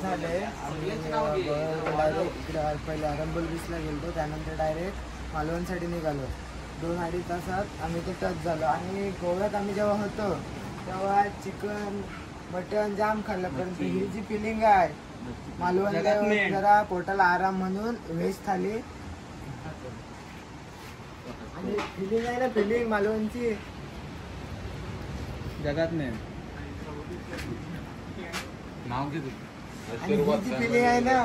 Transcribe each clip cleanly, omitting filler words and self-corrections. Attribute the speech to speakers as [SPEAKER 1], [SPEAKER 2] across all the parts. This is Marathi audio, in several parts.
[SPEAKER 1] झाले डायरेक्ट पहिले आरंबोल बीचला गेलो, त्यानंतर डायरेक्ट मालवणसाठी निघालो. 2-2.5 तासात आम्ही ते टच झालो. आणि गोव्यात आम्ही जेव्हा होतो तेव्हा चिकन मटन जाम खाल्लं, परंतु ही जी फिलिंग आहे मालवणला जरा पोटाला आराम म्हणून व्हेज थाली आणि फिलिंग आहे ना, फिलिंग मालवणची
[SPEAKER 2] जगात नाही नाव घे.
[SPEAKER 1] आणि ही जी फिलिंग आहे ना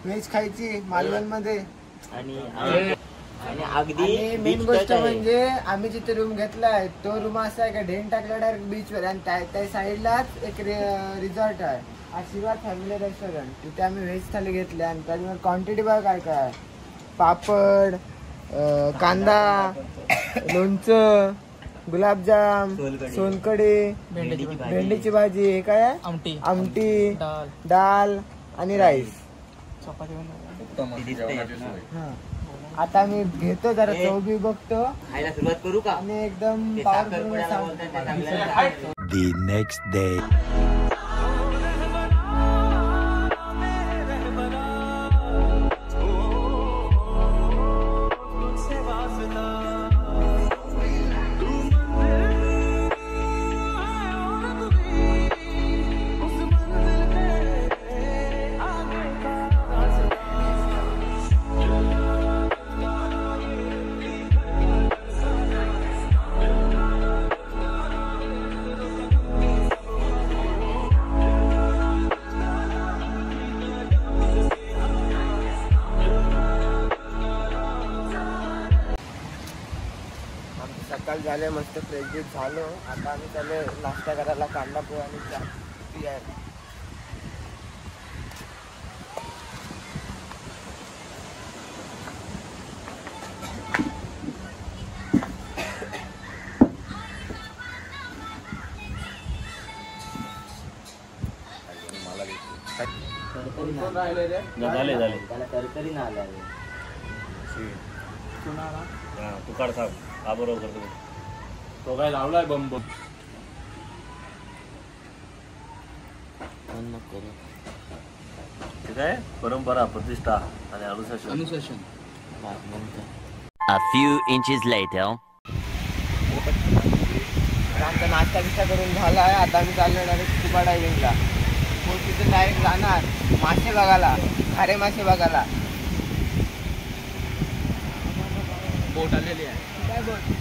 [SPEAKER 1] व्हेज खायची मालवण मध्ये. आणि अगदी मेन गोष्ट म्हणजे आम्ही जिथे रूम घेतलाय तो रूम असा आहे का ढेन टाकला डायरेक्ट बीच वर, आणि त्या साईडलाच एक रिसॉर्ट आहे आशीर्वाद फॅमिली रेस्टॉरंट. तिथे आम्ही व्हेज थाली घेतली आणि त्याच्यामुळे क्वांटिटी बघा काय काय, पापड, कांदा, लोणचं, गुलाबजाम, सोलकढी, भेंडीची भाजी, हे काय आमटी, डाल आणि राईस. आता मी घेतो जरा चव बी बघतो, सुरुवात करू का, आणि एकदम
[SPEAKER 3] The next day.
[SPEAKER 1] सकाळ झाले, मस्त फ्रेश झालो. आता आम्ही चालू नाश्ता करायला कांदा पोहा आणि चहा प्यायला.
[SPEAKER 4] झाले त्याला तरतरी ना आला तू काढ साहेब. हा बरोबर करतो तो काय लावलाय बंब. ठीक आहे, परंपरा, प्रतिष्ठा आणि अनुशासन.
[SPEAKER 3] A few inches later.
[SPEAKER 1] आमचा नाश्ता बिस्टा करून झाला आहे. आता आम्ही चाललो डायरेक्ट स्कुबा डायव्हिंगला. मग तिथे डायरेक्ट जाणार मासे बघायला, खारे मासे बघायला.
[SPEAKER 2] बोट आलेली आहे.
[SPEAKER 1] काय बोट?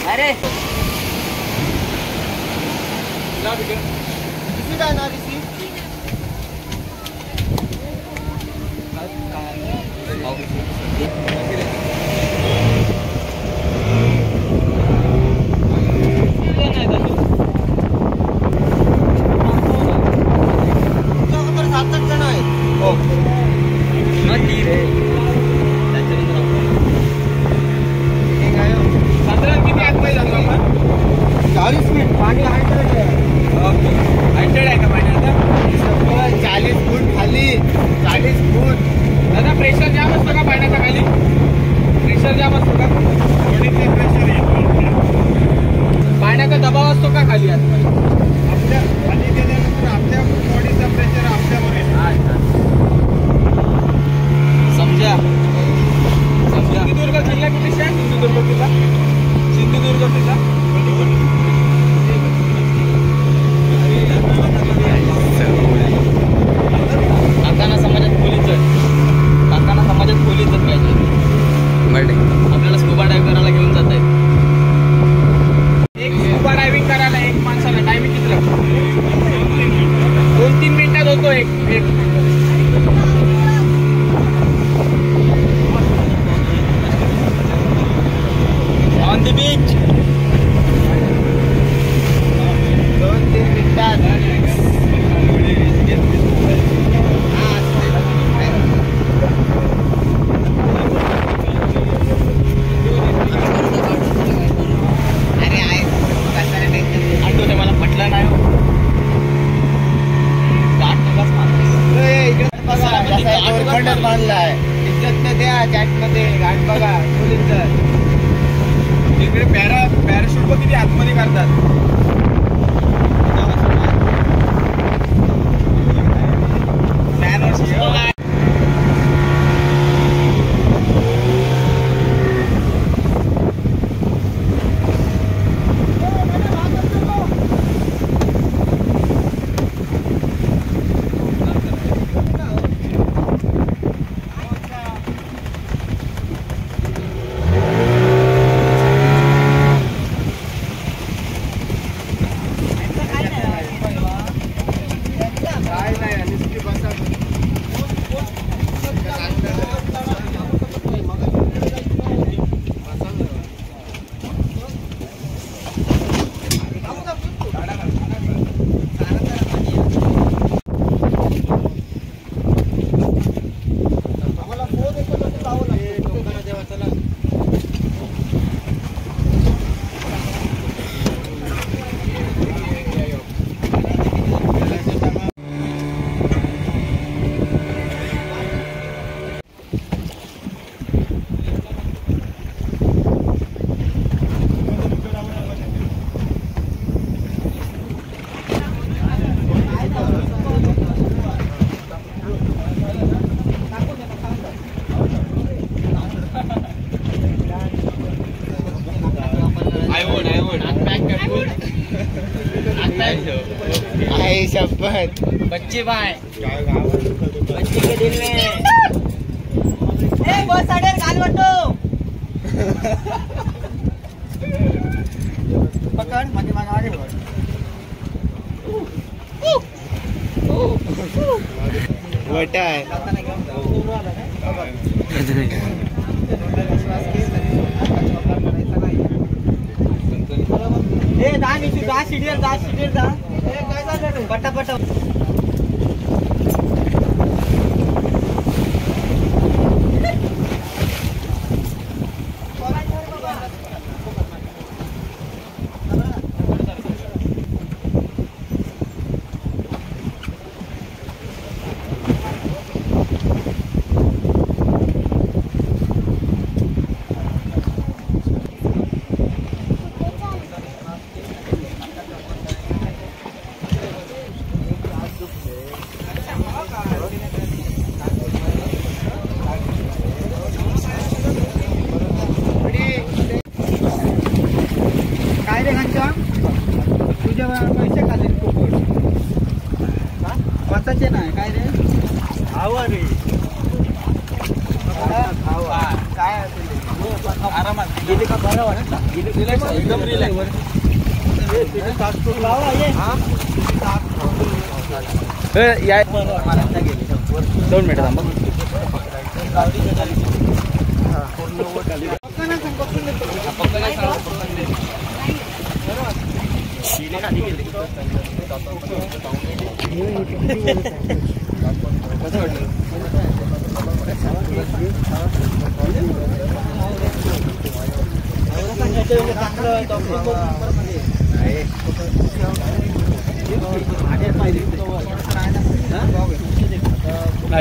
[SPEAKER 4] अरे
[SPEAKER 1] किती जाणार इथे?
[SPEAKER 2] प्रेशर जाम असतं का पाण्याचा खाली?
[SPEAKER 1] घाट बघा मुलींचं.
[SPEAKER 2] इकडे पॅराशूट बघ किती आतमध्ये करतात.
[SPEAKER 1] आई शपथ
[SPEAKER 2] बच्चे भाई
[SPEAKER 1] बच्ची के दिल में
[SPEAKER 5] बस अडेल घाल वाटतो.
[SPEAKER 1] पकड मागे मागे वटा आहे.
[SPEAKER 5] दहा सीडीवर जा. काय झालं पटापट.
[SPEAKER 1] काय रे घंटा तुझ्या पैसे खाले फुकट स्वतःचे नाही काय रे
[SPEAKER 2] आवा रे
[SPEAKER 1] काय
[SPEAKER 2] आरामात
[SPEAKER 1] गेले का बरं वाटत
[SPEAKER 2] एकदम रिलॅक्स. या 2 मिनिट थांबा.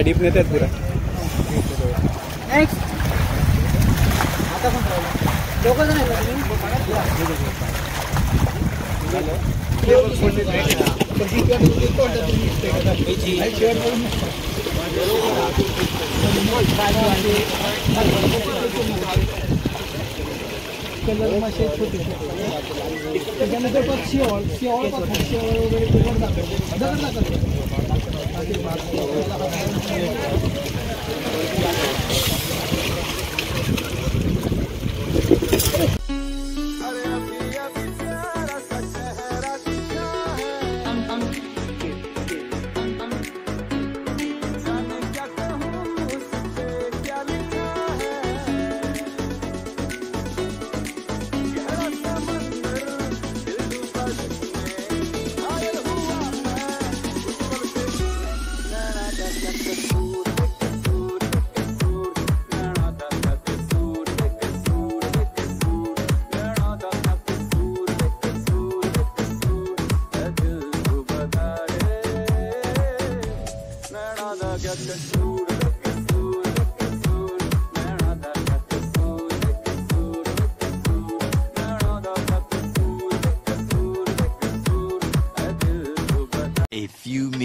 [SPEAKER 2] डीप नेते पुरा.
[SPEAKER 1] नेक्स्ट आता कोण दोघं जण कलर मशे छोटे त्याच्यानंतर पक्षी वगैरे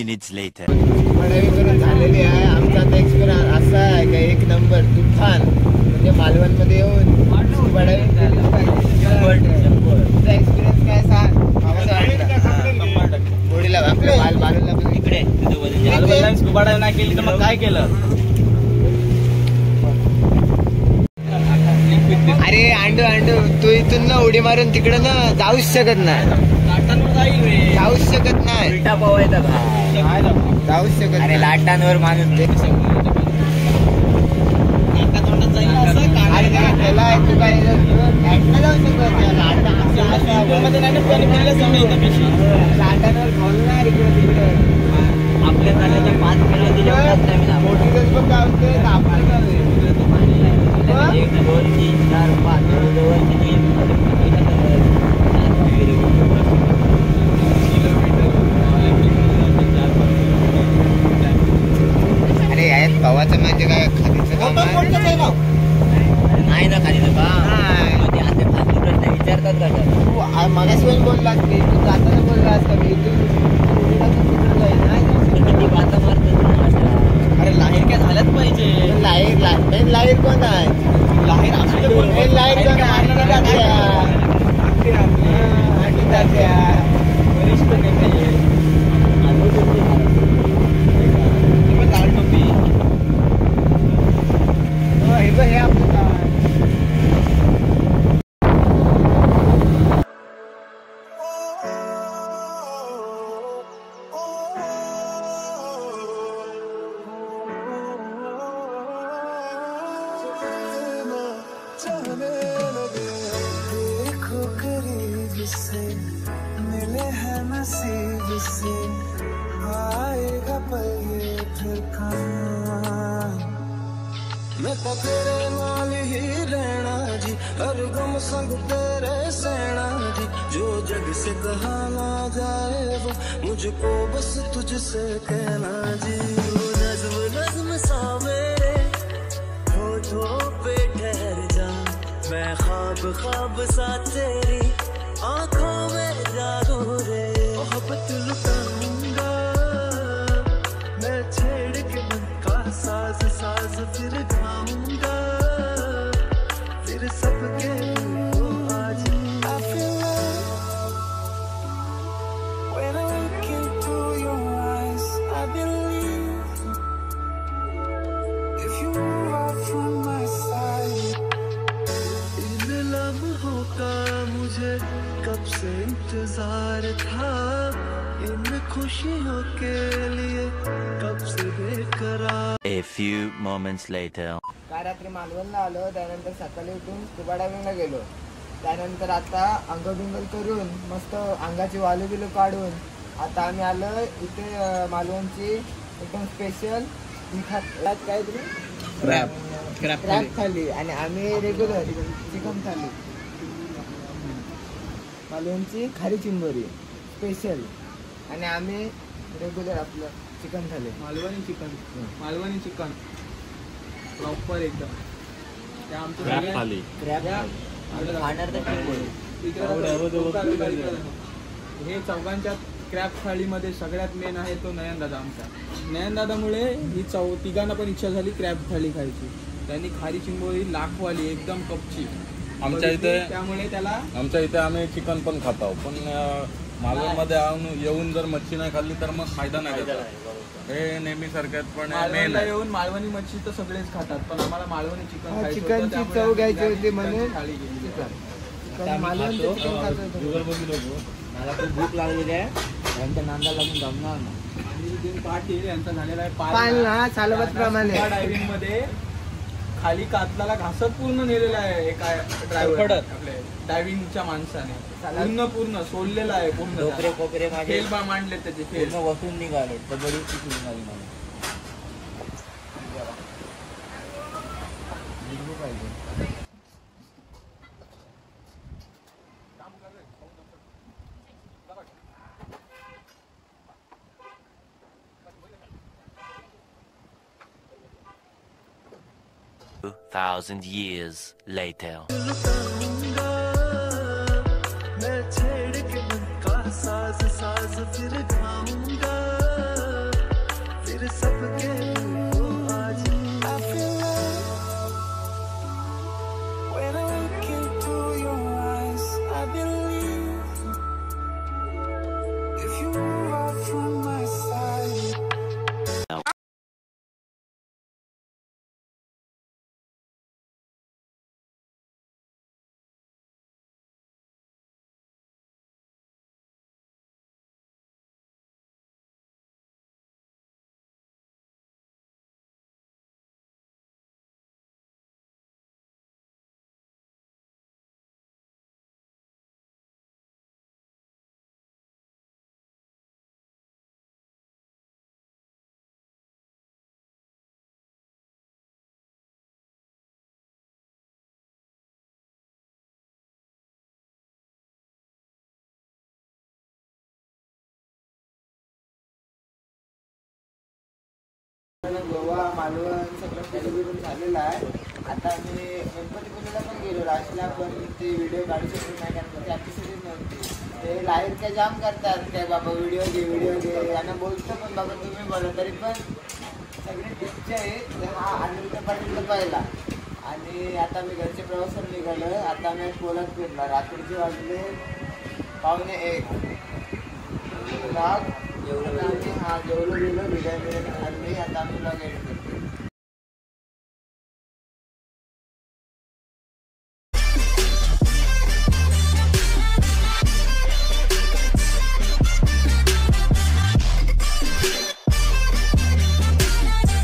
[SPEAKER 3] minutes later.
[SPEAKER 1] पडावी करून झालेली आहे. आमचा आता एक्सपिरियन्स असा आहे का एक नंबर तुफान म्हणजे मालवणमध्ये येऊन पडावी केलीच पाहिजे. तुझा एक्सपिरियन्स काय सांग? कसं वाटलं? गोडीला आपल्या मालवणला पण
[SPEAKER 5] इकडे स्कुबा डायव्हिंग नाही केली तर मग काय केलं?
[SPEAKER 1] अरे अंडू तू इथून ना उडी मारून तिकडं ना जाऊच शकत नाही. जाऊच शकत नाही.
[SPEAKER 5] उलटा पोवायचा का?
[SPEAKER 1] जाऊच शकत
[SPEAKER 5] अरे
[SPEAKER 1] नाही.
[SPEAKER 5] लाटांवर माणूस
[SPEAKER 1] अरे त्याला आहे, तू काय लाटांना जाऊ शकत नाही. लाटांवर घालणार इकडे तिकडे.
[SPEAKER 5] आपल्या झाल्याच्या 5 किलो दिल्या
[SPEAKER 1] मोठी गज पण गावते आपण
[SPEAKER 5] एक 2 3 4 5
[SPEAKER 1] अरे यात पवाचं म्हणजे काय खादीचं काम आहे?
[SPEAKER 5] नाही ना खाली तर
[SPEAKER 1] नाही.
[SPEAKER 5] आता फालतू प्रश्न विचारतात का
[SPEAKER 1] तू मगाशी पण बोललास मी, तू जाताना बोललास का मी इथून तिकडे जाईल नाही?
[SPEAKER 5] किती बाता मारतात?
[SPEAKER 1] अरे लाहीर
[SPEAKER 5] काय झालंच पाहिजे.
[SPEAKER 1] लाहीर कोण आहे? लाहीर लाहीर कोण आहे?
[SPEAKER 5] वरिष्ठ नेते लाल टोपी
[SPEAKER 1] हे बघ, हे आपलं काय?
[SPEAKER 6] देखो करीब से मिले हैं नसीब से आएगा पल ये फिर कहाँ मैं तो तेरे नाल ही रहना जी हर गम संग तेरे सहना जी जो जग से कहा ना जाए वो मुझको बस तुझसे कहना जी वो नज़्म नज़्म सा मेरे होठों पे ठहर जा मैं ख्वाब ख्वाब सा तेरी आंखों में जागो रे मोहब्बत लुटाऊंगा मैं छेड़ के मन का साज साज फिर गाऊंगा फिर सबके दिल को आज I feel love when I look into your eyes I believe if you move out from my side in लम्हों का मुझे कब से इंतजार था इन खुशियों के लिए कब से बेकरार
[SPEAKER 3] A few moments later.
[SPEAKER 1] काल रात्री मालवणला आलो, त्यानंतर सकाळी उठून स्कुबा डायव्हिंगला गेलो. त्यानंतर आता अंगबिंगल करून मस्त अंगाची वालू बिलू काढून आता आम्ही आलो इथे मालवणची एकदम स्पेशल काय तरी क्रॅब थाली आणि आम्ही रेग्युलर चिकन थाली. मालवणची खारी चिंबोरी स्पेशल आणि आम्ही रेग्युलर आपलं चिकन थाली.
[SPEAKER 2] मालवणी चिकन प्रॉपर एकदम ते आमचं
[SPEAKER 4] क्रॅब
[SPEAKER 2] सगळं-
[SPEAKER 4] थाली.
[SPEAKER 5] खाणार तर
[SPEAKER 2] हे चौघांच्या क्रॅब थाळीमध्ये सगळ्यात मेन आहे तो नयनदादा आमचा. नयनदादामुळे ही तिघांना पण इच्छा झाली क्रॅब थाळी खायची. त्यांनी खारी चिंबोरी लाखवाली एकदम कपची
[SPEAKER 7] आमच्या इथे
[SPEAKER 2] त्यामुळे त्याला
[SPEAKER 7] आमच्या इथे आम्ही चिकन पण खातो पण मालवणमध्ये येऊन जर मच्छी नाही खाल्ली तर मग फायदा नाही त्याचा. हे नेहमी सारख्यात पण मेन
[SPEAKER 2] मालवणला
[SPEAKER 7] आहे.
[SPEAKER 2] येऊन मालवणी मच्छी तर सगळेच खातात पण आम्हाला मालवणी चिकन खायचं होतं,
[SPEAKER 1] चिकनची
[SPEAKER 2] त्यामुळे
[SPEAKER 1] चव
[SPEAKER 2] आम्ही
[SPEAKER 1] घ्यायची होती
[SPEAKER 2] चिकनची
[SPEAKER 1] म्हणून
[SPEAKER 2] थाळी घेतली.
[SPEAKER 1] मालवणचं चिकन खात होतो.
[SPEAKER 5] मला खूप भूक लागलेली आहे त्यांच्या नांदा लागून जमणार ना.
[SPEAKER 2] नितीन पाटील यांचा झालेला आहे
[SPEAKER 1] पालना सालबत प्रमाणे
[SPEAKER 2] डायव्हिंग मध्ये खाली कातलाला घासत पूर्ण नेलेला आहे एका ड्रायव्हर आपले डायव्हिंगच्या माणसाने पूर्ण सोडलेला आहे पूर्ण
[SPEAKER 5] कोपरे कोपरे माझे
[SPEAKER 2] फेल बा मांडले त्याचे फेल.
[SPEAKER 5] पूर्ण वसून निघाले तर बडी चुकी निघाली मला. निघू पाहिजे.
[SPEAKER 3] 2,000 years later.
[SPEAKER 6] मैं छेड़ के मन का साज साज फिर गाऊंगा
[SPEAKER 1] गोवा मालवण सगळं फिरून झालेलं आहे. आता आम्ही गणपतीपुळेला पण गेलो लास्टला, पण ते व्हिडिओ काढू शकलो नाही कारण की आमची सिरीज नव्हती. ते लाईव्ह काय जाम करतात काय बाबा व्हिडिओ घे यांना बोलतो पण बाबा तुम्ही बोला, तरी पण सगळी टिपचे आहे. हा अनिरुद्ध पाटील पहिला आणि आता मी घरच्या प्रवासाला निघालो. आता आम्ही कोल्हापूरला रात्रीचे वाजले 1:15 जेवलो गेलो बिर्याणी खाल्ली. आता आम्ही